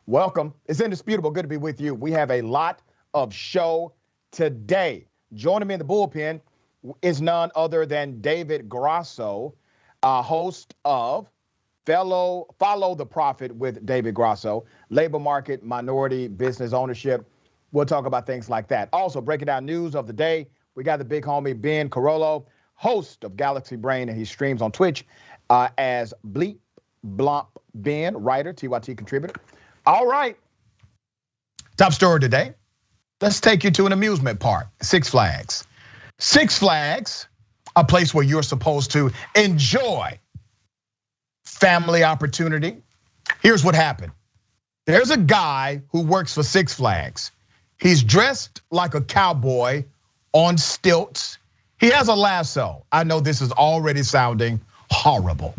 Welcome. It's indisputable. Good to be with you. We have a lot of show today. Joining me in the bullpen is none other than David Grasso, host of Follow the Profit with David Grasso, labor market, minority business ownership. We'll talk about things like that. Also, breaking down news of the day, we got the big homie Ben Carollo, host of Galaxy Brain, and he streams on Twitch as Bleep Blomp Ben, writer, TYT contributor. All right. Top story today. Let's take you to an amusement park, Six Flags. Six Flags, a place where you're supposed to enjoy family opportunity. Here's what happened. There's a guy who works for Six Flags. He's dressed like a cowboy on stilts. He has a lasso. I know this is already sounding horrible,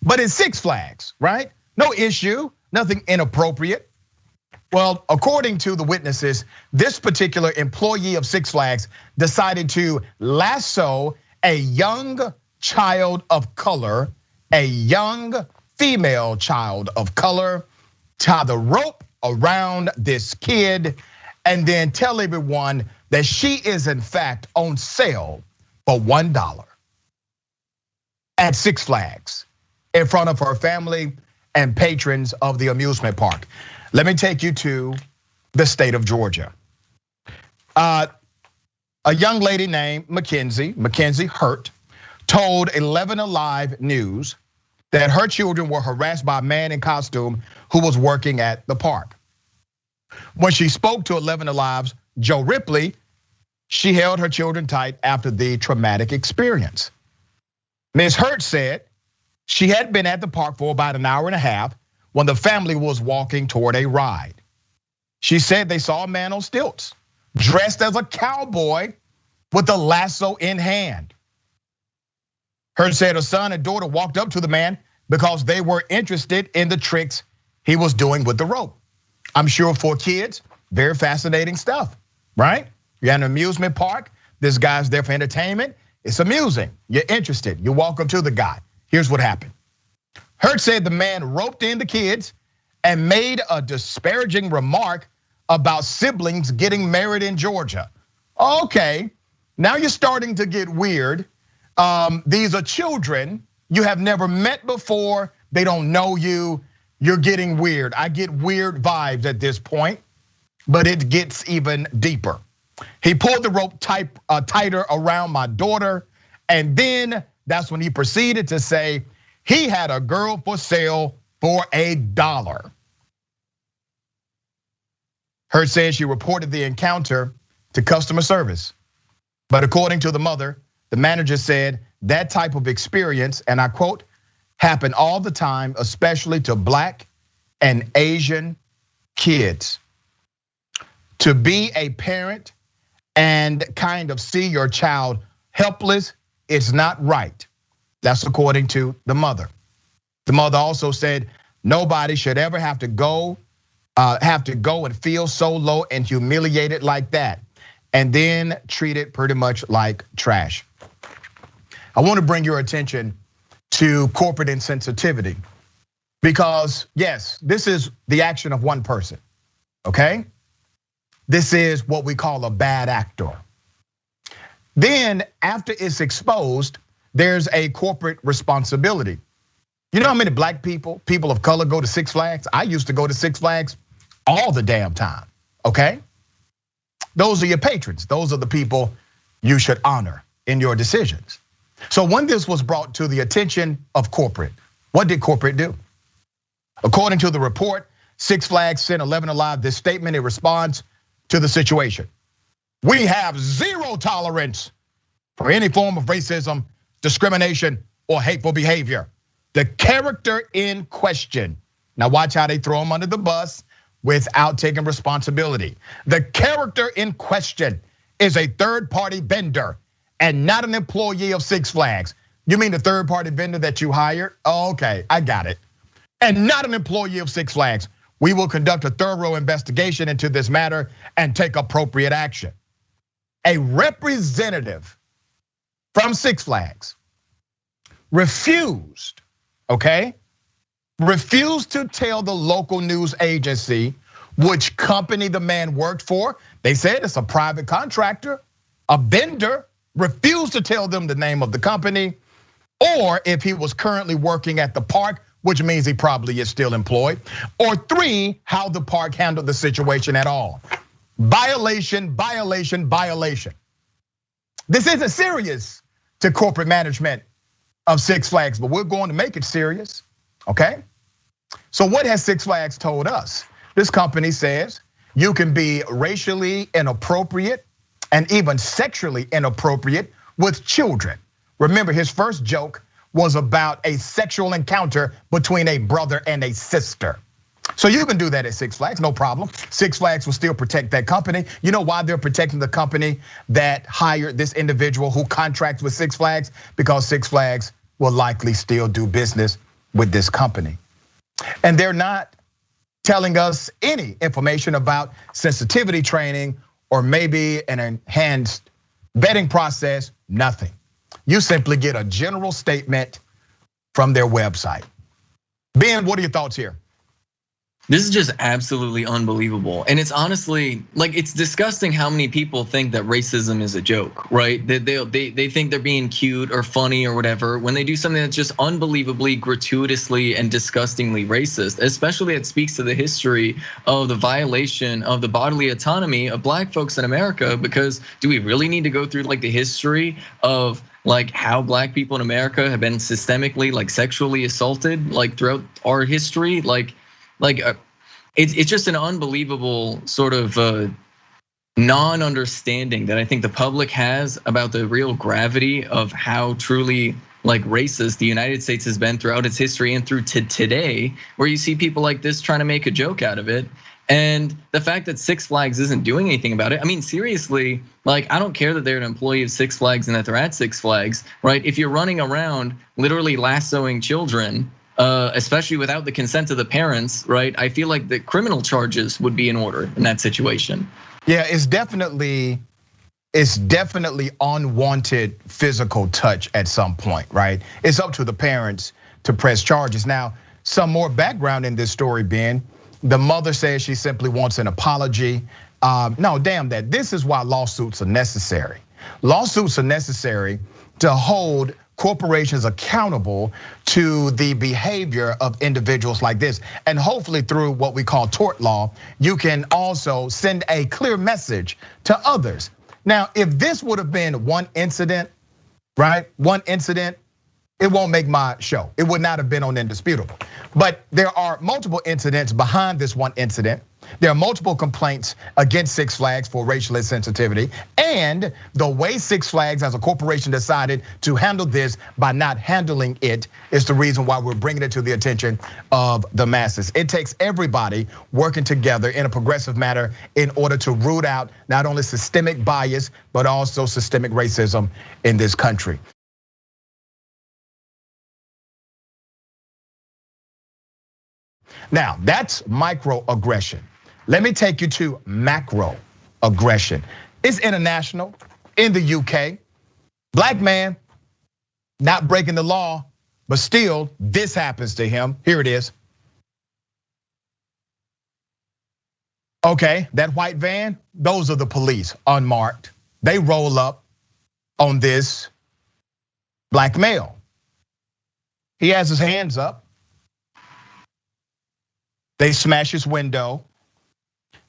but it's Six Flags, right? No issue. Nothing inappropriate. Well, according to the witnesses, this particular employee of Six Flags decided to lasso a young child of color, a young female child of color, tie the rope around this kid, and then tell everyone that she is in fact on sale for $1 at Six Flags in front of her family and patrons of the amusement park. Let me take you to the state of Georgia. A young lady named Mackenzie Hurt, told 11 Alive News that her children were harassed by a man in costume who was working at the park. When she spoke to 11 Alive's Joe Ripley, she held her children tight after the traumatic experience. Ms. Hurt said she had been at the park for about an hour and a half when the family was walking toward a ride. She said they saw a man on stilts, dressed as a cowboy with a lasso in hand. Hurt said her son and daughter walked up to the man because they were interested in the tricks he was doing with the rope. I'm sure for kids, very fascinating stuff, right? You're at an amusement park, this guy's there for entertainment, it's amusing, you're interested, you walk up to the guy. Here's what happened. Hurt said the man roped in the kids and made a disparaging remark about siblings getting married in Georgia. Okay, now you're starting to get weird. These are children you have never met before. They don't know you. You're getting weird. I get weird vibes at this point, but it gets even deeper. He pulled the rope tighter around my daughter, and then that's when he proceeded to say he had a girl for sale for $1. Hurt said she reported the encounter to customer service. But according to the mother, the manager said that type of experience, and I quote, happen all the time, especially to Black and Asian kids. To be a parent and kind of see your child helpless, it's not right. That's according to the mother. The mother also said nobody should ever have to go and feel so low and humiliated like that, and then treated pretty much like trash. I want to bring your attention to corporate insensitivity because yes, this is the action of one person, okay? This is what we call a bad actor. Then after it's exposed, there's a corporate responsibility. You know how many Black people of color go to Six Flags? I used to go to Six Flags all the damn time, okay? Those are your patrons. Those are the people you should honor in your decisions. So when this was brought to the attention of corporate, what did corporate do? According to the report, Six Flags sent 11 Alive this statement in response to the situation. We have zero tolerance for any form of racism, discrimination, or hateful behavior. The character in question, now watch how they throw him under the bus without taking responsibility. The character in question is a third-party vendor and not an employee of Six Flags. You mean the third-party vendor that you hired? Okay, I got it. And not an employee of Six Flags. We will conduct a thorough investigation into this matter and take appropriate action. A representative from Six Flags refused, okay, refused to tell the local news agency which company the man worked for. They said it's a private contractor, a vendor, refused to tell them the name of the company, or if he was currently working at the park, which means he probably is still employed, or 3, how the park handled the situation at all. Violation, violation, violation. This isn't serious to corporate management of Six Flags, but we're going to make it serious, okay? So what has Six Flags told us? This company says you can be racially inappropriate and even sexually inappropriate with children. Remember, his first joke was about a sexual encounter between a brother and a sister. So you can do that at Six Flags, no problem. Six Flags will still protect that company. You know why they're protecting the company that hired this individual who contracts with Six Flags? Because Six Flags will likely still do business with this company. And they're not telling us any information about sensitivity training or maybe an enhanced vetting process, nothing. You simply get a general statement from their website. Ben, what are your thoughts here? This is just absolutely unbelievable. And it's honestly, like, it's disgusting how many people think that racism is a joke, right? They think they're being cute or funny or whatever when they do something that's just unbelievably, gratuitously, and disgustingly racist. Especially it speaks to the history of the violation of the bodily autonomy of black folks in America, because do we really need to go through like the history of like how black people in America have been systemically like sexually assaulted like throughout our history? It's just an unbelievable sort of non-understanding that I think the public has about the real gravity of how truly like racist the United States has been throughout its history and through to today, where you see people like this trying to make a joke out of it. And the fact that Six Flags isn't doing anything about it. I mean, seriously, like I don't care that they're an employee of Six Flags and that they're at Six Flags, right? If you're running around literally lassoing children, especially without the consent of the parents, right? I feel like the criminal charges would be in order in that situation. Yeah, it's definitely unwanted physical touch at some point, right? It's up to the parents to press charges. Now, some more background in this story, Ben. The mother says she simply wants an apology. No, damn that. This is why lawsuits are necessary. Lawsuits are necessary to hold corporations accountable to the behavior of individuals like this. And hopefully through what we call tort law, you can also send a clear message to others. Now, if this would have been one incident, right? One incident, it won't make my show. It would not have been on Indisputable. But there are multiple incidents behind this one incident. There are multiple complaints against Six Flags for racial insensitivity. And the way Six Flags as a corporation decided to handle this by not handling it is the reason why we're bringing it to the attention of the masses. It takes everybody working together in a progressive manner in order to root out not only systemic bias, but also systemic racism in this country. Now, that's microaggression. Let me take you to macro aggression. It's international in the UK. Black man, not breaking the law, but still this happens to him. Here it is. Okay, that white van, those are the police, unmarked. They roll up on this black male. He has his hands up. They smash his window.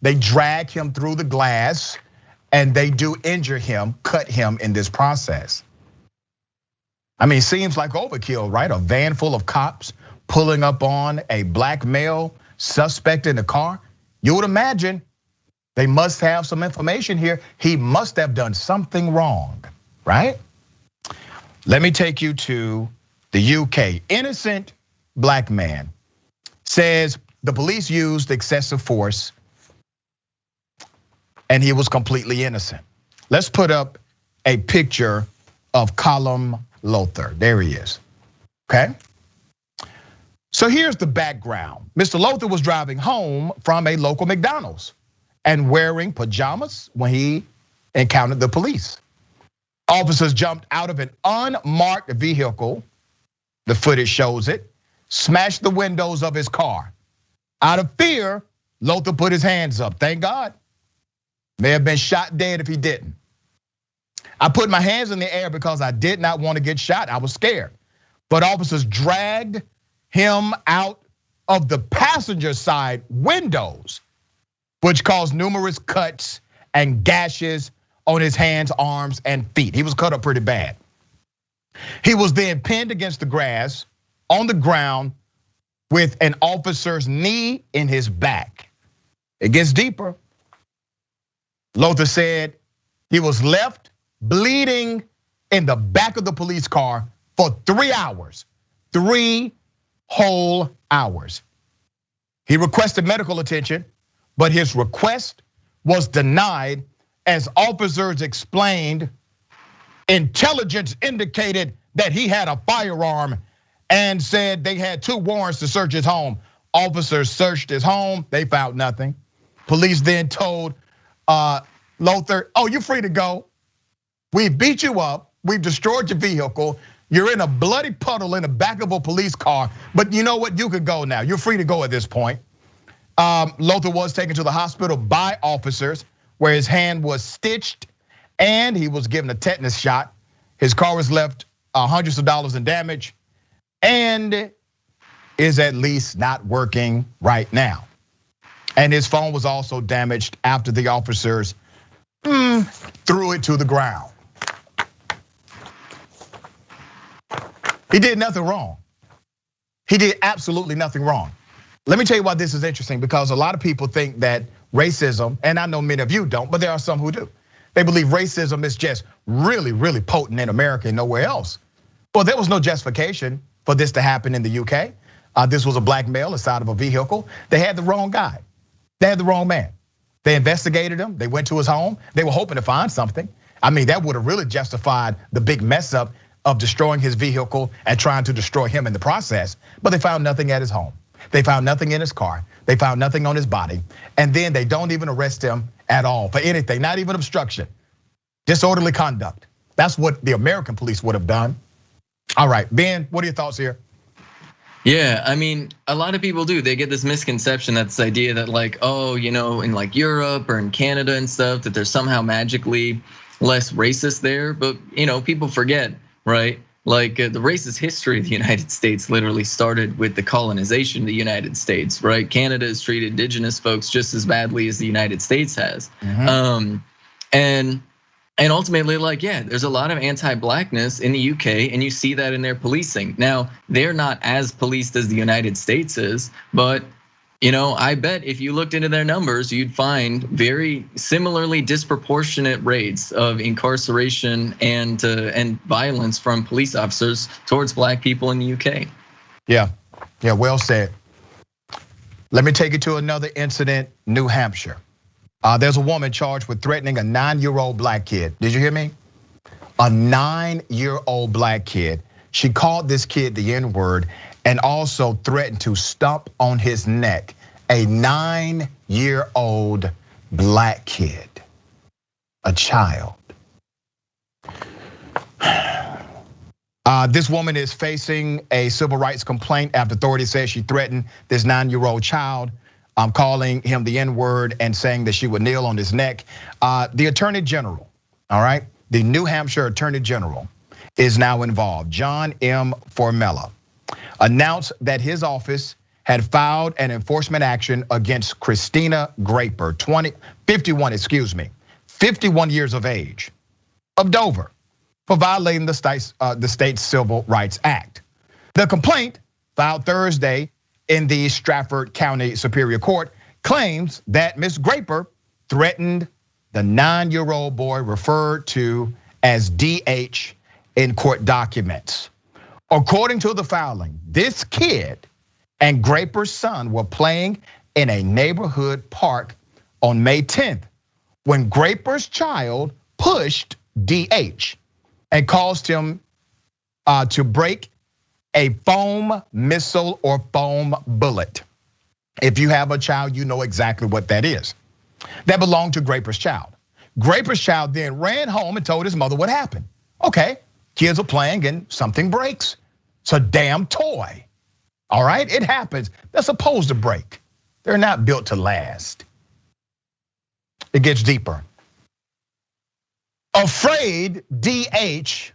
They drag him through the glass, and they do injure him, cut him in this process. I mean, it seems like overkill, right? A van full of cops pulling up on a black male suspect in the car. You would imagine they must have some information here. He must have done something wrong, right? Let me take you to the UK. Innocent black man says the police used excessive force and he was completely innocent. Let's put up a picture of Callum Lothar. There he is, okay? So here's the background. Mr. Lothar was driving home from a local McDonald's and wearing pajamas when he encountered the police. Officers jumped out of an unmarked vehicle. The footage shows it. smashed the windows of his car. Out of fear, Lothar put his hands up. Thank God. May have been shot dead if he didn't. I put my hands in the air because I did not want to get shot. I was scared. But officers dragged him out of the passenger side windows, which caused numerous cuts and gashes on his hands, arms, and feet. He was cut up pretty bad. He was then pinned against the grass on the ground with an officer's knee in his back. It gets deeper. Lothar said he was left bleeding in the back of the police car for 3 hours, 3 whole hours. He requested medical attention, but his request was denied as officers explained. Intelligence indicated that he had a firearm and said they had 2 warrants to search his home. Officers searched his home, they found nothing. Police then told Lothar, oh, you're free to go. We've beat you up, we've destroyed your vehicle. You're in a bloody puddle in the back of a police car, but you know what, you could go now. You're free to go at this point. Lothar was taken to the hospital by officers where his hand was stitched and he was given a tetanus shot. His car was left hundreds of dollars in damage and is at least not working right now. And his phone was also damaged after the officers threw it to the ground. He did nothing wrong. He did absolutely nothing wrong. Let me tell you why this is interesting, because a lot of people think that racism, and I know many of you don't, but there are some who do. They believe racism is just really, really potent in America and nowhere else. Well, there was no justification for this to happen in the UK. This was a black male inside of a vehicle. They had the wrong guy. They had the wrong man. They investigated him. They went to his home. They were hoping to find something. I mean, that would have really justified the big mess up of destroying his vehicle and trying to destroy him in the process. But they found nothing at his home. They found nothing in his car. They found nothing on his body. And then they don't even arrest him at all for anything, not even obstruction, disorderly conduct. That's what the American police would have done. All right, Ben, what are your thoughts here? Yeah, I mean, a lot of people do. They get this misconception, that this idea that like, oh, in like Europe or in Canada and stuff, that there's somehow magically less racist there. But people forget, right? Like the racist history of the United States literally started with the colonization of the United States, right? Canada has treated indigenous folks just as badly as the United States has. And ultimately, like, yeah, there's a lot of anti-blackness in the UK, and you see that in their policing. Now, they're not as policed as the United States is, but I bet if you looked into their numbers, you'd find very similarly disproportionate rates of incarceration and violence from police officers towards black people in the UK. Yeah, well said. Let me take you to another incident, New Hampshire. There's a woman charged with threatening a 9-year-old black kid. Did you hear me? A 9-year-old black kid. She called this kid the N-word and also threatened to stomp on his neck. A 9-year-old black kid, a child. This woman is facing a civil rights complaint after authorities say she threatened this 9-year-old child. Calling him the N-word and saying that she would kneel on his neck. The Attorney General, all right, the New Hampshire Attorney General is now involved. John M. Formella announced that his office had filed an enforcement action against Christina Graper, 51 years of age, of Dover, for violating the state's Civil Rights Act. The complaint, filed Thursday in the Stratford County Superior Court, claims that Ms. Graper threatened the 9-year-old boy referred to as DH in court documents. According to the filing, this kid and Graper's son were playing in a neighborhood park on May 10th when Graper's child pushed DH and caused him to break a foam missile or foam bullet. If you have a child, you know exactly what that is. That belonged to Graper's child. Graper's child then ran home and told his mother what happened. Okay, kids are playing and something breaks. It's a damn toy. All right, it happens. They're supposed to break. They're not built to last. It gets deeper. Afraid, DH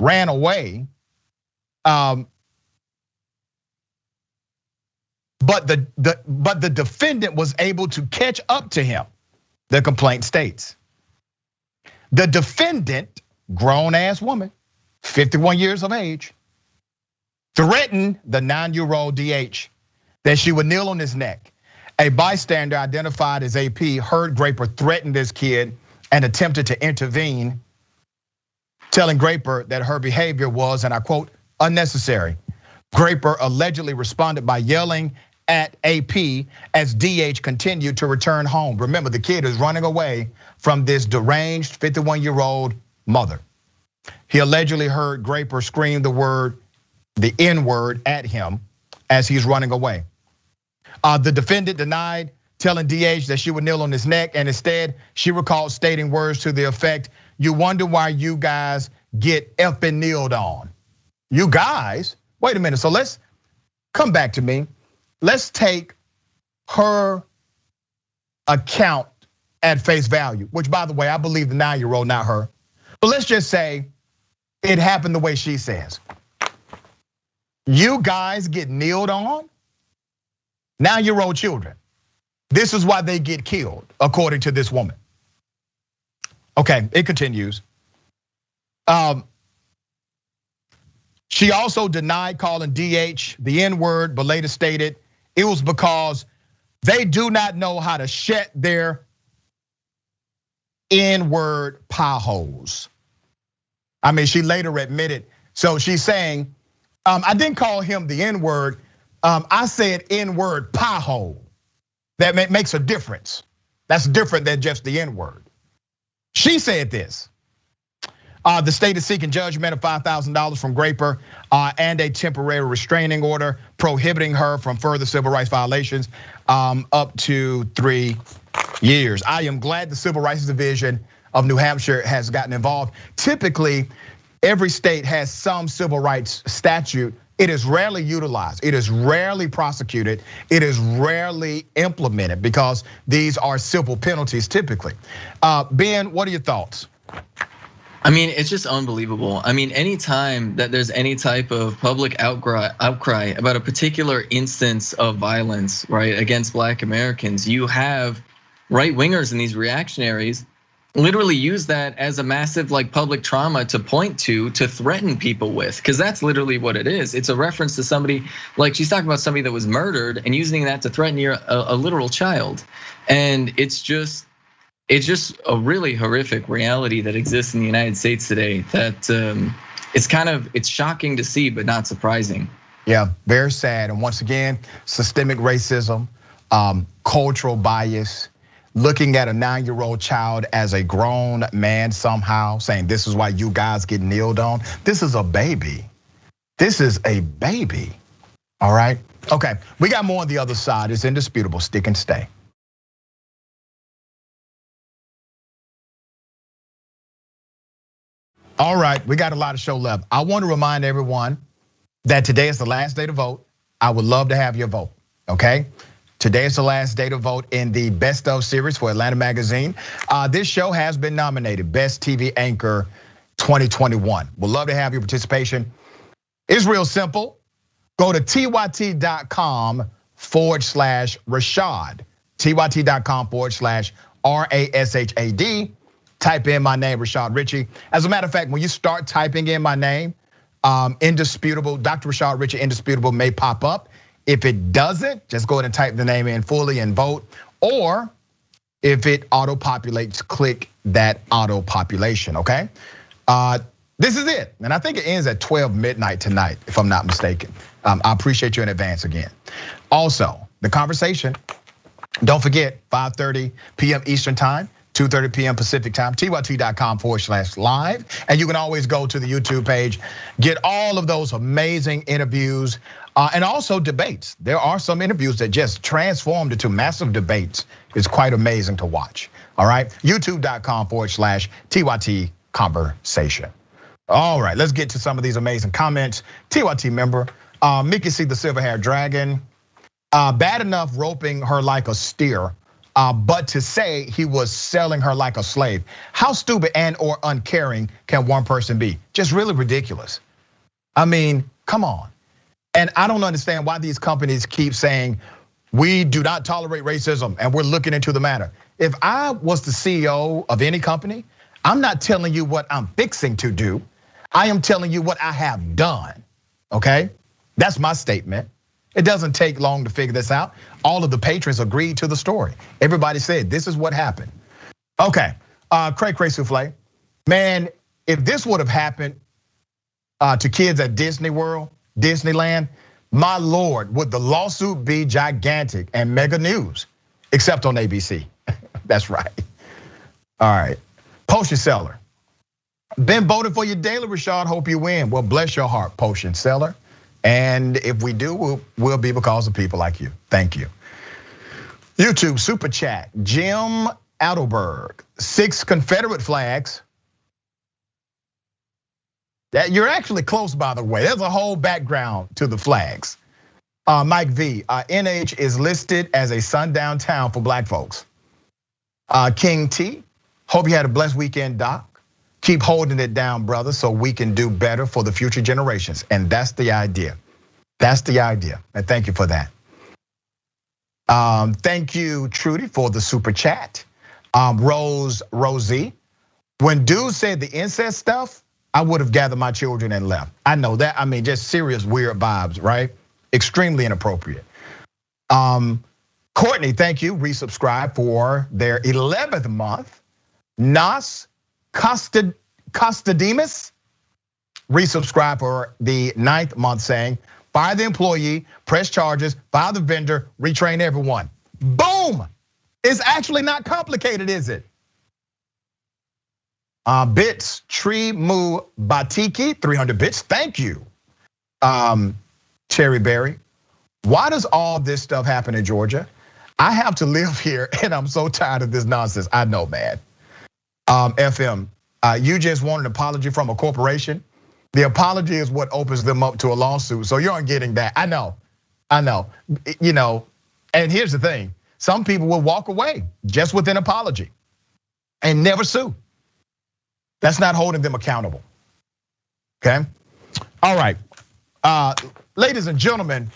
ran away. But the defendant was able to catch up to him. The complaint states. The defendant, grown-ass woman, 51 years of age, threatened the 9-year-old DH that she would kneel on his neck. A bystander identified as AP heard Graper threaten this kid and attempted to intervene, telling Graper that her behavior was, and I quote, unnecessary. Graper allegedly responded by yelling at AP as DH continued to return home. Remember, the kid is running away from this deranged 51-year-old mother. He allegedly heard Graper scream the N-word at him as he's running away. The defendant denied telling DH that she would kneel on his neck, and instead she recalled stating words to the effect, "You wonder why you guys get effing kneeled on." You guys? Wait a minute, so let's come back to me. Let's take her account at face value, which by the way, I believe the 9-year-old, not her. But let's just say it happened the way she says. You guys get kneeled on? 9-year-old children. This is why they get killed, according to this woman. Okay, it continues. She also denied calling DH the N-word, but later stated it was because they do not know how to shut their N-word pie holes. I mean, she later admitted, so she's saying, I didn't call him the N-word, I said N-word pie hole. That makes a difference. That's different than just the N-word. She said this. The state is seeking judgment of $5,000 from Graper and a temporary restraining order prohibiting her from further civil rights violations up to 3 years. I am glad the Civil Rights Division of New Hampshire has gotten involved. Typically, every state has some civil rights statute. It is rarely utilized. It is rarely prosecuted. It is rarely implemented because these are civil penalties typically. Ben, what are your thoughts? I mean, it's just unbelievable. I mean, anytime that there's any type of public outcry about a particular instance of violence, right, against Black Americans, you have right wingers and these reactionaries literally use that as a massive like public trauma to point to threaten people with, because that's literally what it is. It's a reference to somebody, like she's talking about somebody that was murdered and using that to threaten a literal child. And it's just a really horrific reality that exists in the United States today that it's shocking to see, but not surprising. Yeah, very sad. And once again, systemic racism, cultural bias, looking at a 9-year-old child as a grown man somehow, saying this is why you guys get kneeled on. This is a baby. This is a baby, all right? Okay, we got more on the other side. It's indisputable, stick and stay. All right, we got a lot of show left. I want to remind everyone that today is the last day to vote. I would love to have your vote, okay? Today is the last day to vote in the Best of series for Atlanta Magazine. This show has been nominated Best TV Anchor 2021. We'd love to have your participation. It's real simple. Go to tyt.com/Rashad, tyt.com/RASHAD. Type in my name, Rashad Richey. As a matter of fact, when you start typing in my name, Indisputable, Dr. Rashad Richey, Indisputable may pop up. If it doesn't, just go ahead and type the name in fully and vote. Or if it auto-populates, click that auto-population, okay? This is it, and I think it ends at 12 midnight tonight, if I'm not mistaken. I appreciate you in advance again. Also, the conversation, don't forget, 5:30 p.m. Eastern time, 2:30 p.m. Pacific time, tyt.com/live. And you can always go to the YouTube page, get all of those amazing interviews and also debates. There are some interviews that just transformed into massive debates. It's quite amazing to watch, all right? YouTube.com/TYT conversation. All right, let's get to some of these amazing comments. TYT member Mickey C, the silver-haired dragon. Bad enough roping her like a steer, but to say he was selling her like a slave. How stupid and or uncaring can one person be? Just really ridiculous. I mean, come on. And I don't understand why these companies keep saying, we do not tolerate racism and we're looking into the matter. If I was the CEO of any company, I'm not telling you what I'm fixing to do. I am telling you what I have done, okay? That's my statement. It doesn't take long to figure this out. All of the patrons agreed to the story. Everybody said, this is what happened. Okay, Cray Cray Souffle. Man, if this would have happened to kids at Disney World, Disneyland, my Lord, would the lawsuit be gigantic and mega news, except on ABC. That's right. All right, potion seller. Been voting for you daily, Rashad, hope you win. Well, bless your heart, potion seller. And if we do, we'll be because of people like you. Thank you. YouTube super chat, Jim Adelberg, 6 Confederate flags. That you're actually close, by the way. There's a whole background to the flags. Mike V, NH is listed as a sundown town for black folks. King T, hope you had a blessed weekend, Doc. Keep holding it down, brother, so we can do better for the future generations. And that's the idea. That's the idea. And thank you for that. Thank you, Trudy, for the super chat. Rosie, when dude said the incest stuff, I would have gathered my children and left. I know that. I mean, just serious weird vibes, right? Extremely inappropriate. Courtney, thank you. Resubscribe for their 11th month. Nas Costademus, resubscribe for the 9th month, saying, fire the employee, press charges, fire the vendor, retrain everyone. Boom! It's actually not complicated, is it? Bits, Tree Mu Batiki, 300 bits, thank you. Cherry Berry, why does all this stuff happen in Georgia? I have to live here and I'm so tired of this nonsense. I know, man. FM, you just want an apology from a corporation. The apology is what opens them up to a lawsuit. So you aren't getting that. I know. You know, and here's the thing. Some people will walk away just with an apology and never sue. That's not holding them accountable, okay? All right, ladies and gentlemen,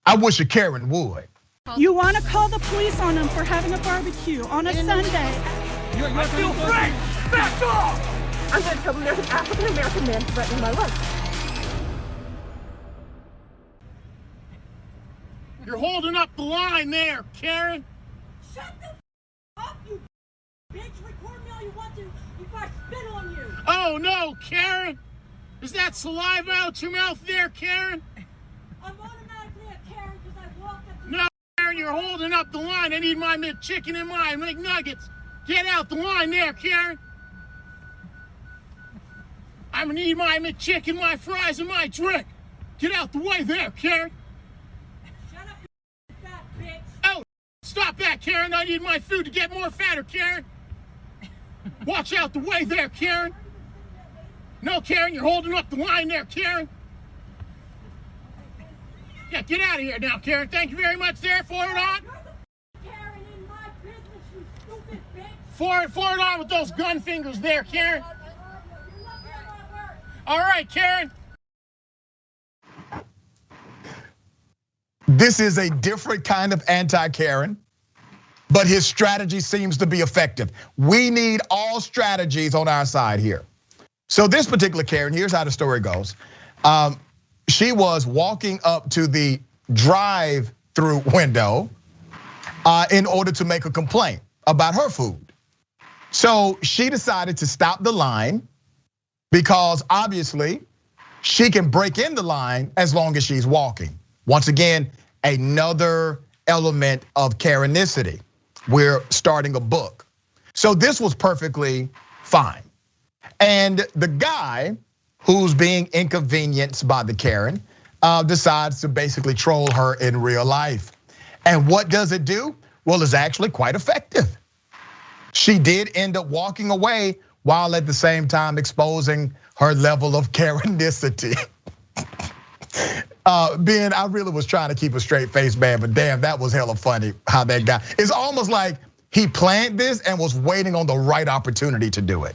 I wish a Karen would. You wanna call the police on them for having a barbecue on a Sunday. I feel free! Back off! I'm going to tell them there's an African-American man threatening my life. You're holding up the line there, Karen. Shut the up, you bitch. Record me all you want to before I spit on you. Oh no, Karen! Is that saliva out your mouth there, Karen? I'm automatically a Karen because I walked up to No, Karen, you're holding up the line. I need my McChicken and my McNuggets. Get out the line there, Karen. I'm gonna need my McChicken, my fries, and my drink. Get out the way there, Karen. Shut up, you fat bitch. Oh, stop that, Karen. I need my food to get more fatter, Karen. Watch out the way there, Karen. No, Karen, you're holding up the line there, Karen. Yeah, get out of here now, Karen. Thank you very much there. Forward on. Karen in my business, you stupid bitch. Forward on with those gun fingers there, Karen. All right, Karen. This is a different kind of anti-Karen, but his strategy seems to be effective. We need all strategies on our side here. So this particular Karen, here's how the story goes. She was walking up to the drive-thru window in order to make a complaint about her food. So she decided to stop the line because obviously she can break in the line as long as she's walking. Once again, another element of Karenicity. We're starting a book. So this was perfectly fine. And the guy who's being inconvenienced by the Karen decides to basically troll her in real life. And what does it do? Well, it's actually quite effective. She did end up walking away while at the same time exposing her level of Karenicity. Ben, I really was trying to keep a straight face, man, but damn, that was hella funny how that guy. It's almost like he planned this and was waiting on the right opportunity to do it.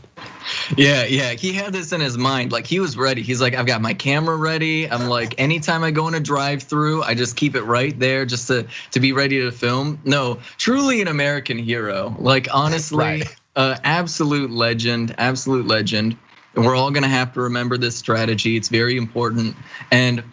Yeah, he had this in his mind. Like he was ready. He's like, I've got my camera ready. I'm like, anytime I go in a drive-through, I just keep it right there just to be ready to film. No, truly an American hero. Like honestly, right. Absolute legend. And we're all gonna have to remember this strategy. It's very important. And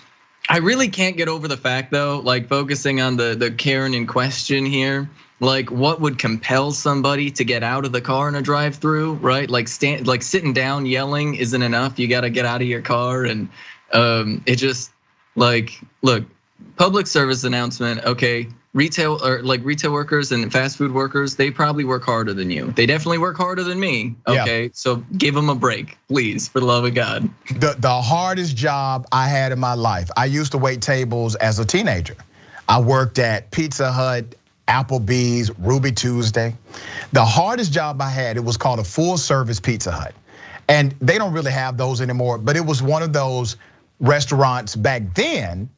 I really can't get over the fact though, like focusing on the Karen in question here. Like what would compel somebody to get out of the car in a drive-through, right? Like sitting down yelling isn't enough. You got to get out of your car, and it just like look, public service announcement. Okay, retail workers and fast food workers, they probably work harder than you. They definitely work harder than me. Okay, yeah. So give them a break, please, for the love of God. The hardest job I had in my life. I used to wait tables as a teenager. I worked at Pizza Hut, Applebee's, Ruby Tuesday. The hardest job I had, it was called a full service Pizza Hut. And they don't really have those anymore, but it was one of those restaurants back then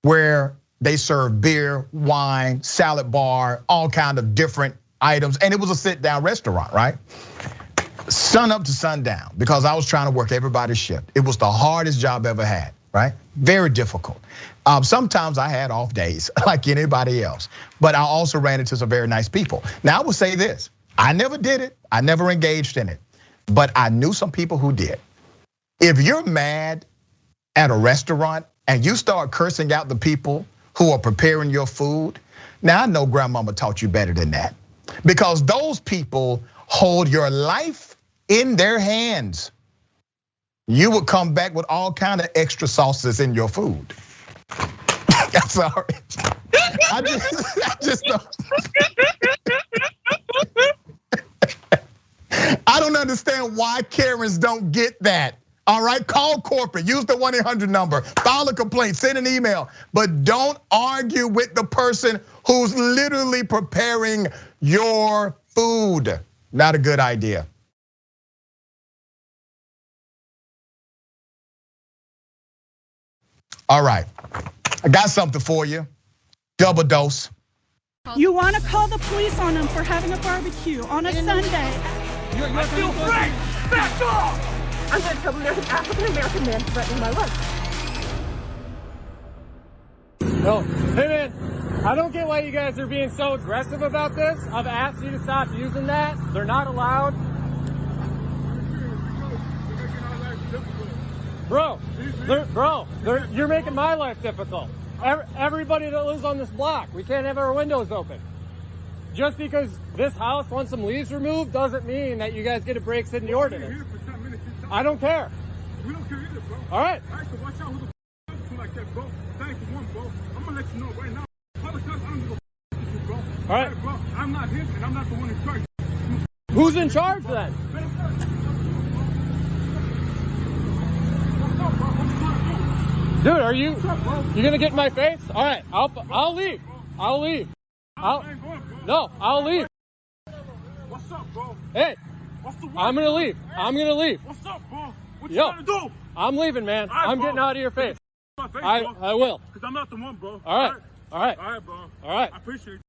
where they served beer, wine, salad bar, all kind of different items. And it was a sit down restaurant, right? Sun up to sundown, because I was trying to work everybody's shift. It was the hardest job I ever had, right? Very difficult. Sometimes I had off days like anybody else, but I also ran into some very nice people. Now I will say this, I never did it, I never engaged in it, but I knew some people who did. If you're mad at a restaurant and you start cursing out the people who are preparing your food, now I know grandmama taught you better than that, because those people hold your life in their hands. You would come back with all kind of extra sauces in your food. I'm sorry. I just don't. I don't understand why Karens don't get that. All right, call corporate, use the 1-800 number, file a complaint, send an email, but don't argue with the person who's literally preparing your food. Not a good idea. All right, I got something for you. Double dose. You want to call the police on them for having a barbecue on a Sunday. I feel free! Back off! I'm going to tell them there's an African-American man threatening my life. No, hey man, I don't get why you guys are being so aggressive about this. I've asked you to stop using that. They're not allowed. Bro, you're making my life difficult. Everybody that lives on this block, we can't have our windows open. Just because this house wants some leaves removed doesn't mean that you guys get to break in the ordinance. I don't care. We don't care either, bro. All right. All right, so watch out who the f*** like that, bro. Thank you, one, bro. I'm gonna let you know right now. Public service, I don't give a f*** you, bro. All right, bro. I'm not him, and I'm not the one in charge. Who's in charge then? Dude, are you gonna get in my face? All right, I'll leave. I'll leave. I'll leave. What's up, bro? Hey, What's the word? I'm gonna leave. What's up, bro? What you Yo, trying to do? I'm leaving, man. Right, I'm bro. getting out of your face. My face, I will. Because I'm not the one, bro. All right. All right, bro. All right. I appreciate it.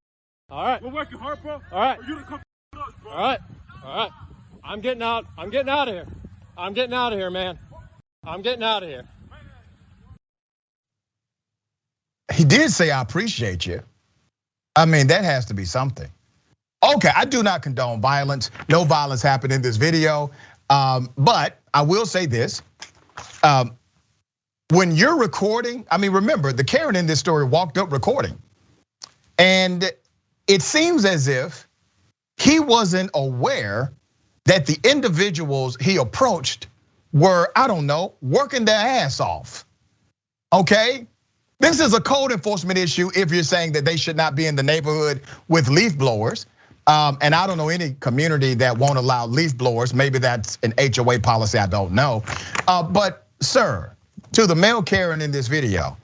All right. We're working hard, bro. All right. For you to come us, bro. All right. I'm getting out of here. I'm getting out of here, man. I'm getting out of here. He did say, I appreciate you. I mean, that has to be something. Okay, I do not condone violence. No violence happened in this video. But I will say this. When you're recording, I mean, remember, the Karen in this story walked up recording. And it seems as if he wasn't aware that the individuals he approached were, I don't know, working their ass off. Okay? This is a code enforcement issue if you're saying that they should not be in the neighborhood with leaf blowers. And I don't know any community that won't allow leaf blowers. Maybe that's an HOA policy, I don't know. But sir, to the male Karen in this video,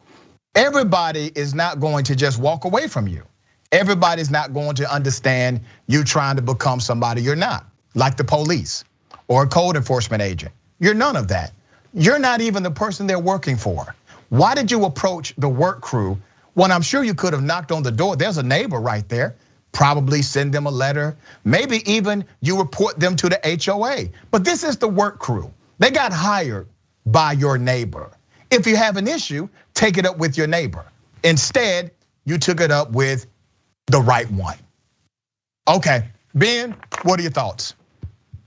everybody is not going to just walk away from you. Everybody's not going to understand you trying to become somebody you're not, like the police or a code enforcement agent. You're none of that. You're not even the person they're working for. Why did you approach the work crew when I'm sure you could have knocked on the door? There's a neighbor right there. Probably send them a letter. Maybe even you report them to the HOA. But this is the work crew. They got hired by your neighbor. If you have an issue, take it up with your neighbor. Instead, you took it up with the right one. Okay, Ben, what are your thoughts?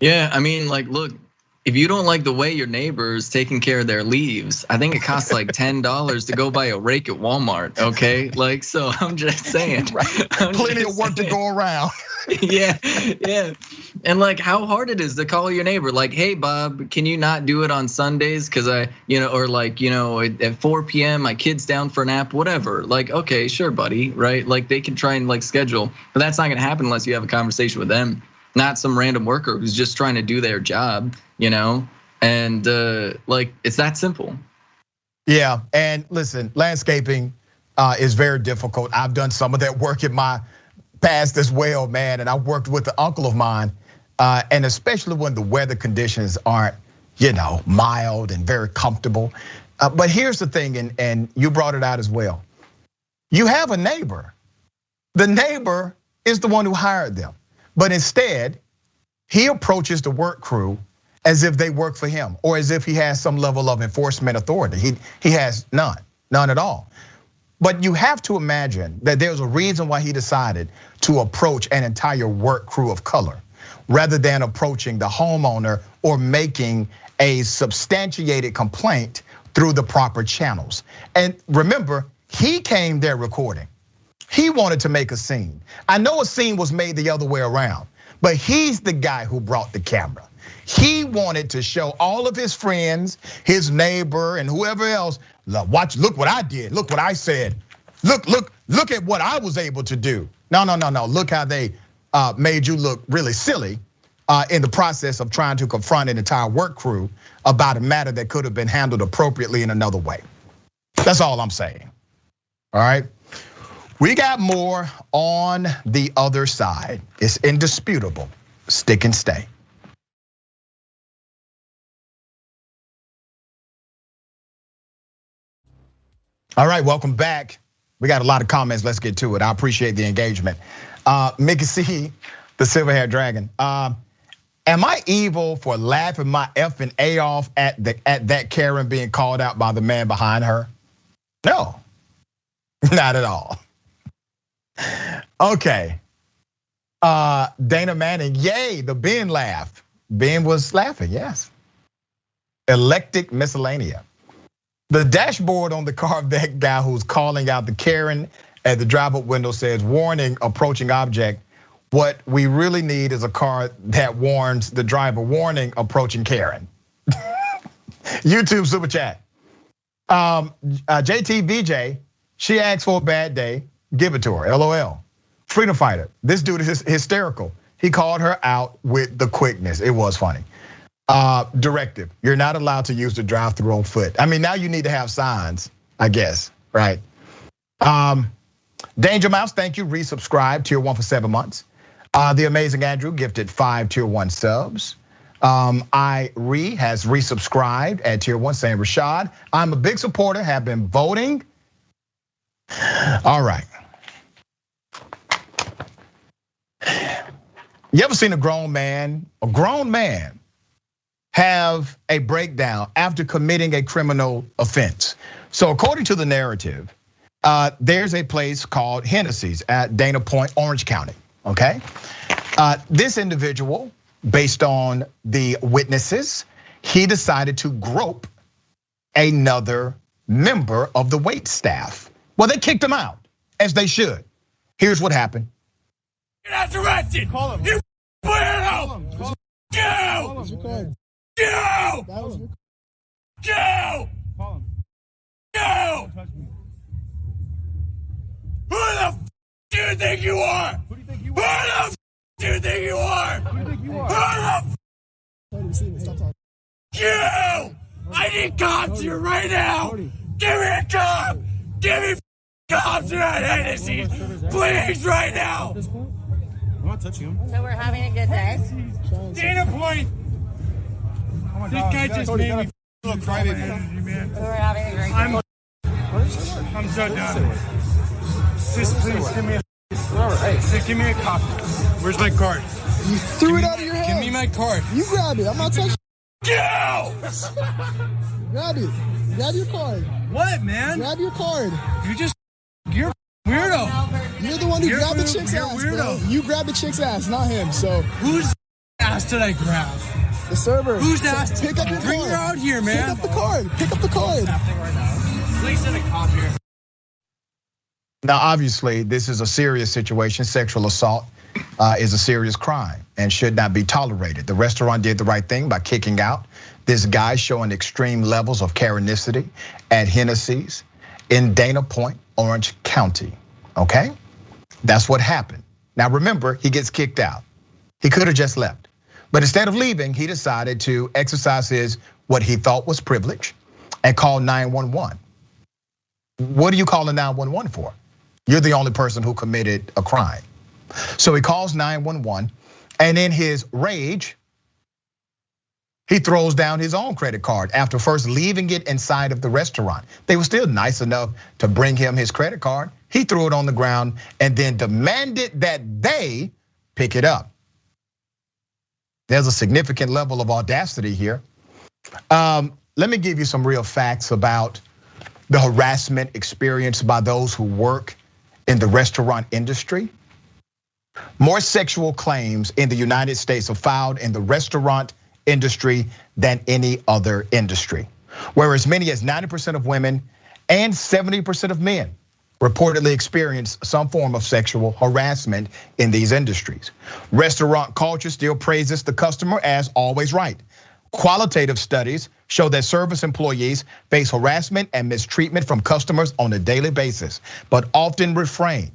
Yeah, I mean, like, look, if you don't like the way your neighbor's taking care of their leaves, I think it costs like $10 to go buy a rake at Walmart, okay? Like, so I'm just saying. Right. Plenty of work to go around. Yeah. And like how hard it is to call your neighbor, like, hey Bob, can you not do it on Sundays? Cause or like, at 4 PM, my kid's down for a nap, whatever. Like, okay, sure, buddy, right? Like they can try and like schedule, but that's not gonna happen unless you have a conversation with them, not some random worker who's just trying to do their job, and like it's that simple. Yeah, and listen, landscaping is very difficult. I've done some of that work in my past as well, man, and I worked with an uncle of mine, and especially when the weather conditions aren't, mild and very comfortable. But here's the thing, and you brought it out as well. You have a neighbor. The neighbor is the one who hired them, but instead, he approaches the work crew as if they work for him, or as if he has some level of enforcement authority. He has none at all. But you have to imagine that there's a reason why he decided to approach an entire work crew of color rather than approaching the homeowner or making a substantiated complaint through the proper channels. And remember, he came there recording. He wanted to make a scene. I know a scene was made the other way around, but he's the guy who brought the camera. He wanted to show all of his friends, his neighbor, and whoever else, look what I did, look what I said. Look at what I was able to do. No, look how they made you look really silly in the process of trying to confront an entire work crew about a matter that could have been handled appropriately in another way. That's all I'm saying, all right? We got more on the other side. It's indisputable. Stick and stay. All right, welcome back. We got a lot of comments. Let's get to it. I appreciate the engagement. Mickey C, the silver-haired dragon. Am I evil for laughing my F and A off at that Karen being called out by the man behind her? No, not at all. Okay. Dana Manning, yay, the Ben laugh. Ben was laughing, yes. Electric miscellanea. The dashboard on the car of that guy who's calling out the Karen at the drive-up window says, warning, approaching object. What we really need is a car that warns the driver, warning, approaching Karen. YouTube super chat. JTVJ, she asked for a bad day, give it to her, LOL. Freedom fighter, this dude is hysterical. He called her out with the quickness, it was funny. Directive, you're not allowed to use the drive-thru on foot. I mean, now you need to have signs, I guess, right? Danger Mouse, thank you, resubscribed, tier 1 for 7 months. The amazing Andrew gifted 5 tier 1 subs. Iree has resubscribed at tier 1, saying Rashad, I'm a big supporter, have been voting. All right. You ever seen a grown man have a breakdown after committing a criminal offense? So according to the narrative, there's a place called Hennessy's at Dana Point, Orange County, okay? This individual, based on the witnesses, he decided to grope another member of the wait staff. Well, they kicked him out, as they should. Here's what happened. You're not arrested. Call him. You put it out. Go. Go! Go! Go! Who the f do you think you are? Who do you think you are? Who the f do you think you are? Who do you think you are? Who the f? You! I need cops here right now! Give me a cop! Give me cops at Hennessy! Please, right now! I'm not touching him. So we're having a good day? Dana Point! This guy just made me look private, man. So we're having a great day. I'm so done. Just please give me a copy. Where's my card? You threw it out of your hand. Give me my card. You grab it. I'm not touching. Go! Grab it. Grab your card. What, man? Grab your card. You're weirdo. You're the one who grabbed the chick's ass, weirdo. bro. You grabbed the chick's ass, not him. So Whose ass did I grab? the server. Whose ass? Pick up your Bring card. her out here, man. Pick up the card. Pick up the card. Please send a cop here. Now, obviously, this is a serious situation. Sexual assault is a serious crime and should not be tolerated. The restaurant did the right thing by kicking out this guy showing extreme levels of Karenicity at Hennessy's in Dana Point, Orange County, okay? That's what happened. Now, remember, he gets kicked out. He could have just left. But instead of leaving, he decided to exercise his, what he thought was privilege, and call 911. What are you calling 911 for? You're the only person who committed a crime. So he calls 911, and in his rage, he throws down his own credit card after first leaving it inside of the restaurant. They were still nice enough to bring him his credit card. He threw it on the ground and then demanded that they pick it up. There's a significant level of audacity here. Let me give you some real facts about the harassment experienced by those who work in the restaurant industry. More sexual claims in the United States are filed in the restaurant industry than any other industry, where as many as 90% of women and 70% of men reportedly experience some form of sexual harassment in these industries. Restaurant culture still praises the customer as always right. Qualitative studies show that service employees face harassment and mistreatment from customers on a daily basis, but often refrain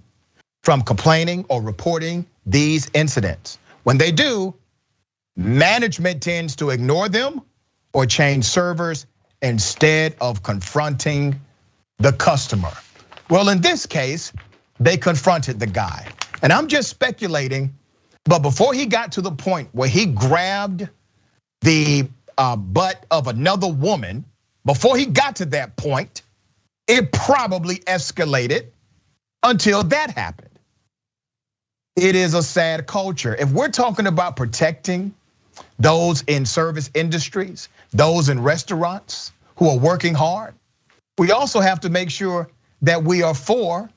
from complaining or reporting these incidents. When they do, management tends to ignore them or change servers instead of confronting the customer. Well, in this case, they confronted the guy. And I'm just speculating, but before he got to the point where he grabbed the butt of another woman, before he got to that point, it probably escalated until that happened. It is a sad culture. If we're talking about protecting those in service industries, those in restaurants who are working hard, we also have to make sure that we are for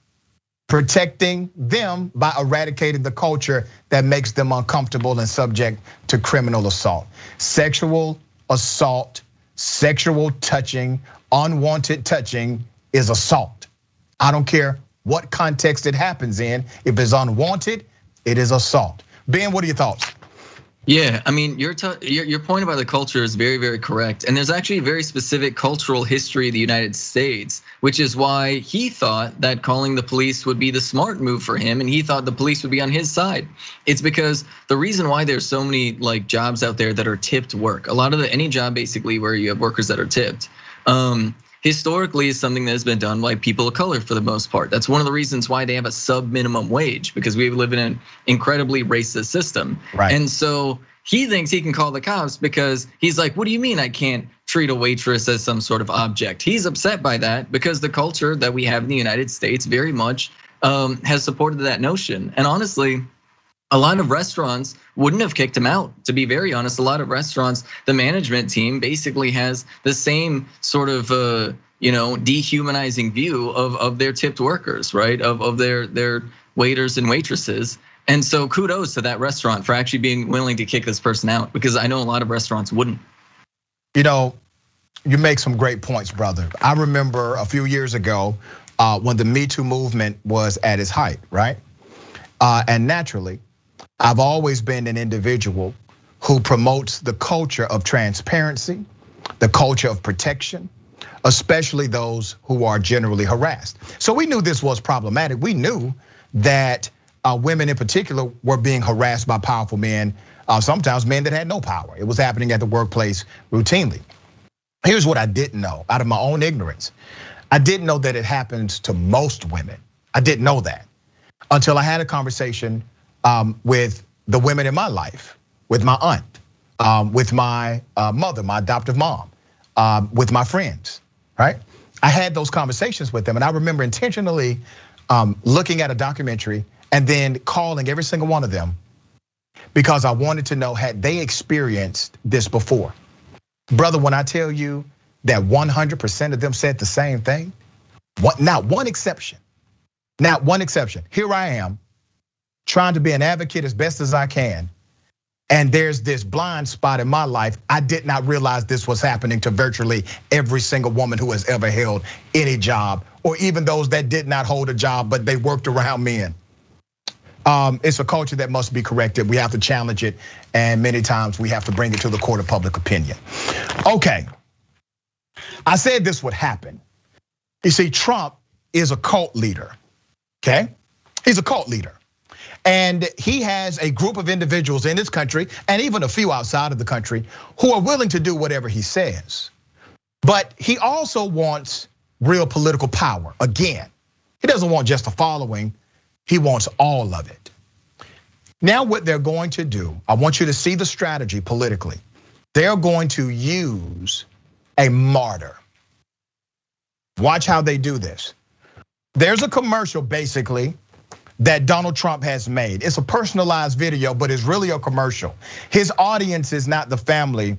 protecting them by eradicating the culture that makes them uncomfortable and subject to criminal assault. Sexual assault, sexual touching, unwanted touching is assault. I don't care what context it happens in. If it's unwanted, it is assault. Ben, what are your thoughts? Yeah, I mean, your point about the culture is very, very correct. And there's actually a very specific cultural history of the United States, which is why he thought that calling the police would be the smart move for him, and he thought the police would be on his side. It's because the reason why there's so many like jobs out there that are tipped work, a lot of any job basically where you have workers that are tipped, historically is something that has been done by people of color for the most part. That's one of the reasons why they have a sub-minimum wage, because we live in an incredibly racist system. Right. And so he thinks he can call the cops because he's like, what do you mean I can't treat a waitress as some sort of object? He's upset by that because the culture that we have in the United States very much has supported that notion. And honestly, a lot of restaurants wouldn't have kicked him out. To be very honest, a lot of restaurants, the management team basically has the same sort of dehumanizing view of their tipped workers, right? Of their waiters and waitresses. And so kudos to that restaurant for actually being willing to kick this person out, because I know a lot of restaurants wouldn't. You make some great points, brother. I remember a few years ago when the Me Too movement was at its height, right? And naturally, I've always been an individual who promotes the culture of transparency, the culture of protection, especially those who are generally harassed. So we knew this was problematic. We knew that women in particular were being harassed by powerful men, sometimes men that had no power. It was happening at the workplace routinely. Here's what I didn't know out of my own ignorance. I didn't know that it happens to most women. I didn't know that until I had a conversation with the women in my life, with my aunt, with my mother, my adoptive mom, with my friends, right? I had those conversations with them, and I remember intentionally looking at a documentary and then calling every single one of them because I wanted to know, had they experienced this before? Brother, when I tell you that 100% of them said the same thing, not one exception, not one exception. Here I am trying to be an advocate as best as I can. And there's this blind spot in my life. I did not realize this was happening to virtually every single woman who has ever held any job, or even those that did not hold a job, but they worked around men. It's a culture that must be corrected. We have to challenge it, and many times we have to bring it to the court of public opinion. Okay, I said this would happen. You see, Trump is a cult leader, okay? He's a cult leader. And he has a group of individuals in this country, and even a few outside of the country, who are willing to do whatever he says. But he also wants real political power. Again, he doesn't want just a following, he wants all of it. Now what they're going to do, I want you to see the strategy politically. They're going to use a martyr. Watch how they do this. There's a commercial basically that Donald Trump has made. It's a personalized video, but it's really a commercial. His audience is not the family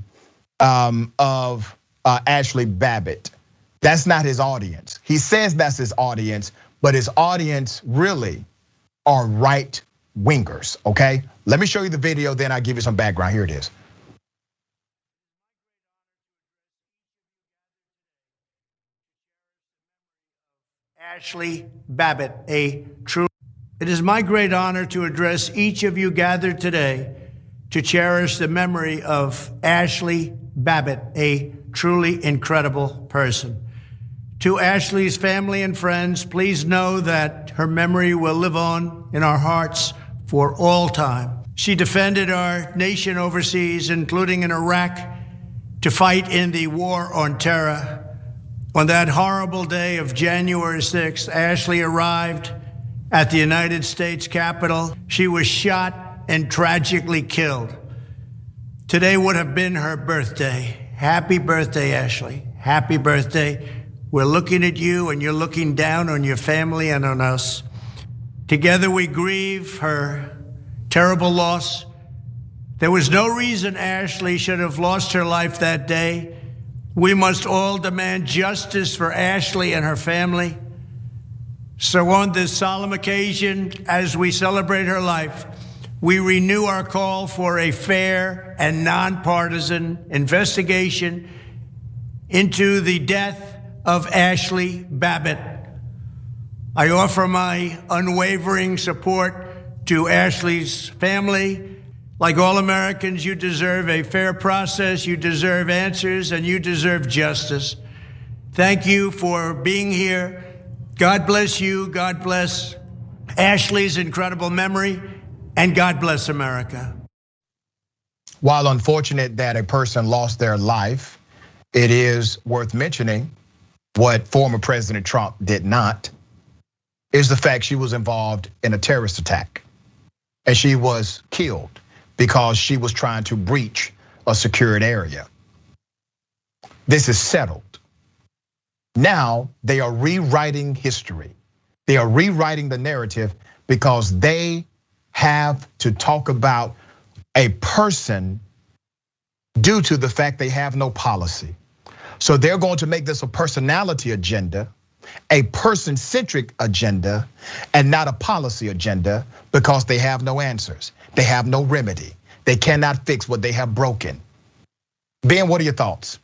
of Ashli Babbitt. That's not his audience. He says that's his audience, but his audience really are right wingers, okay? Let me show you the video, then I'll give you some background. Here it is. Ashli Babbitt, a true. It is my great honor to address each of you gathered today to cherish the memory of Ashli Babbitt, a truly incredible person. To Ashli's family and friends, please know that her memory will live on in our hearts for all time. She defended our nation overseas, including in Iraq, to fight in the war on terror. On that horrible day of January 6th, Ashli arrived at the United States Capitol. She was shot and tragically killed. Today would have been her birthday. Happy birthday, Ashli. Happy birthday. We're looking at you and you're looking down on your family and on us. Together we grieve her terrible loss. There was no reason Ashli should have lost her life that day. We must all demand justice for Ashli and her family. So on this solemn occasion, as we celebrate her life, we renew our call for a fair and nonpartisan investigation into the death of Ashli Babbitt. I offer my unwavering support to Ashli's family. Like all Americans, you deserve a fair process, you deserve answers, and you deserve justice. Thank you for being here. God bless you, God bless Ashli's incredible memory, and God bless America. While unfortunate that a person lost their life, it is worth mentioning what former President Trump did not, is the fact she was involved in a terrorist attack. And she was killed because she was trying to breach a secured area. This is settled. Now they are rewriting history. They are rewriting the narrative because they have to talk about a person due to the fact they have no policy. So they're going to make this a personality agenda, a person-centric agenda, and not a policy agenda because they have no answers. They have no remedy. They cannot fix what they have broken. Ben, what are your thoughts?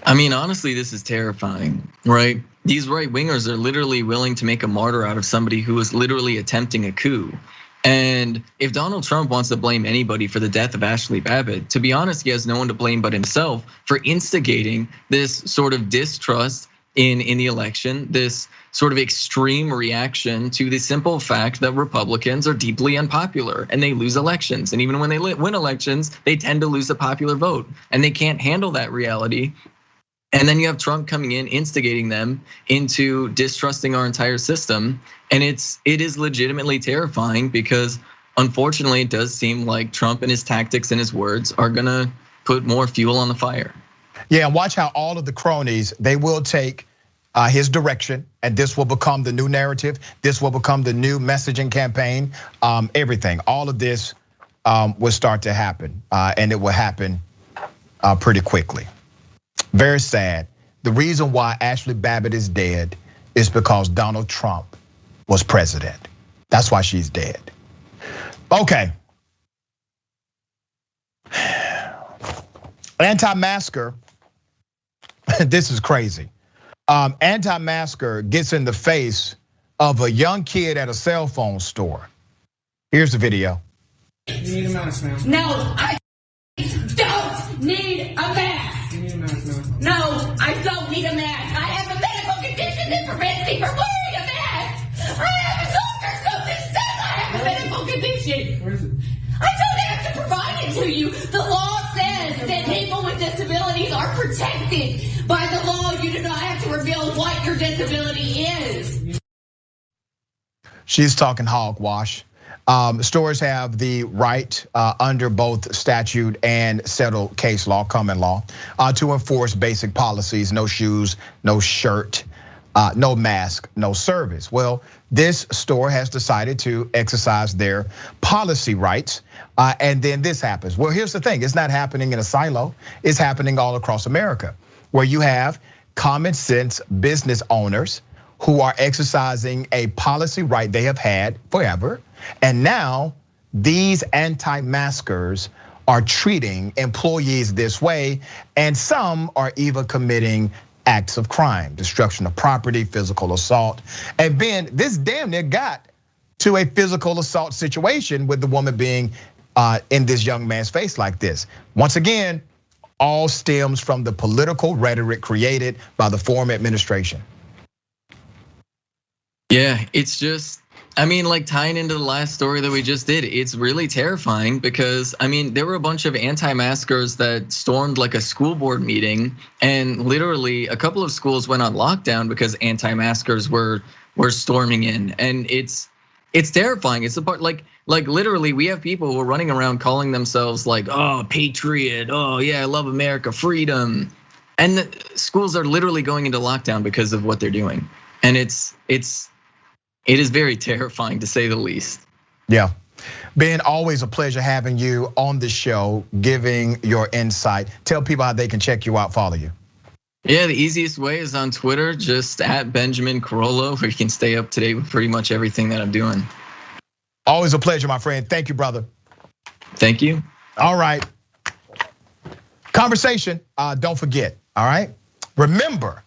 I mean, honestly, this is terrifying, right? These right wingers are literally willing to make a martyr out of somebody who is literally attempting a coup. And if Donald Trump wants to blame anybody for the death of Ashli Babbitt, to be honest, he has no one to blame but himself for instigating this sort of distrust in the election, this sort of extreme reaction to the simple fact that Republicans are deeply unpopular and they lose elections. And even when they win elections, they tend to lose the popular vote and they can't handle that reality. And then you have Trump coming in, instigating them into distrusting our entire system. And it is legitimately terrifying because unfortunately it does seem like Trump and his tactics and his words are gonna put more fuel on the fire. Yeah, and watch how all of the cronies, they will take his direction, and this will become the new narrative. This will become the new messaging campaign. Everything, all of this will start to happen, and it will happen pretty quickly. Very sad. The reason why Ashli Babbitt is dead is because Donald Trump was president. That's why she's dead. Okay. Anti-masker, this is crazy. Anti-masker gets in the face of a young kid at a cell phone store. Here's the video. You need a mask, ma'am. No, I don't need a mask. You need a mask, ma'am. No, I don't need a mask. I have a medical condition that prevents me from wearing a mask. I have a doctor, so this says I have a medical condition. Where is it? I don't have to provide it to you. The law says that people with disabilities are protected. By the law, you do not have to reveal what your disability is. She's talking hogwash. Stores have the right under both statute and settled case law, common law, to enforce basic policies: no shoes, no shirt, no mask, no service. Well, this store has decided to exercise their policy rights, and then this happens. Well, here's the thing: it's not happening in a silo. It's happening all across America, where you have common sense business owners who are exercising a policy right they have had forever. And now these anti-maskers are treating employees this way, and some are even committing acts of crime, destruction of property, physical assault. And Ben, this damn near got to a physical assault situation with the woman being in this young man's face like this. Once again, all stems from the political rhetoric created by the former administration. Yeah, it's just, I mean, like tying into the last story that we just did, it's really terrifying because, I mean, there were a bunch of anti-maskers that stormed like a school board meeting, and literally a couple of schools went on lockdown because anti-maskers were storming in, and it's terrifying. It's the part, like literally we have people who are running around calling themselves like, oh, patriot, oh yeah, I love America, freedom. And the schools are literally going into lockdown because of what they're doing. And it is very terrifying to say the least. Yeah. Ben, always a pleasure having you on the show, giving your insight. Tell people how they can check you out, follow you. Yeah, the easiest way is on Twitter, just at Benjamin Carollo, where you can stay up to date with pretty much everything that I'm doing. Always a pleasure, my friend. Thank you, brother. Thank you. All right. Conversation, don't forget, all right? Remember,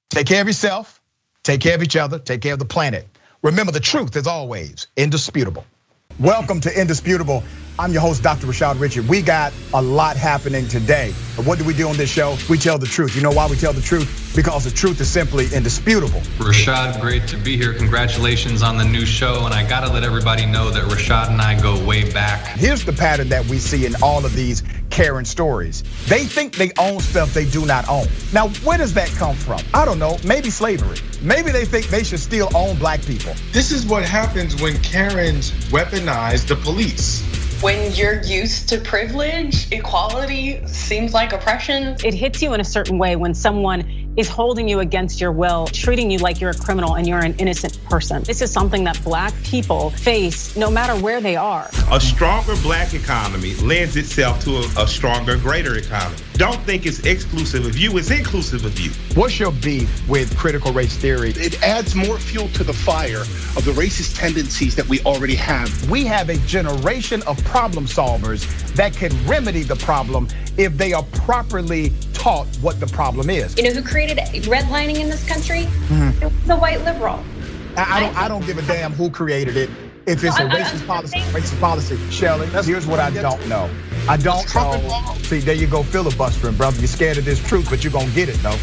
take care of yourself, take care of each other, take care of the planet. Remember, the truth is always indisputable. Welcome to Indisputable. I'm your host, Dr. Rashad Richard. We got a lot happening today. But what do we do on this show? We tell the truth. You know why we tell the truth? Because the truth is simply indisputable. Rashad, great to be here. Congratulations on the new show. And I gotta let everybody know that Rashad and I go way back. Here's the pattern that we see in all of these Karen stories. They think they own stuff they do not own. Now, where does that come from? I don't know, maybe slavery. Maybe they think they should still own black people. This is what happens when Karens weaponize the police. When you're used to privilege, equality seems like oppression. It hits you in a certain way when someone is holding you against your will, treating you like you're a criminal and you're an innocent person. This is something that black people face no matter where they are. A stronger black economy lends itself to a stronger, greater economy. Don't think it's exclusive of you, it's inclusive of you. What's your beef with critical race theory? It adds more fuel to the fire of the racist tendencies that we already have. We have a generation of problem solvers that can remedy the problem if they are properly taught what the problem is. You know who created redlining in this country? It was a white liberal. I don't give a damn who created it. If it's a racist policy, Shelley, here's what I don't know. I don't know. See, there you go filibustering, brother. You're scared of this truth, but you're gonna get it though.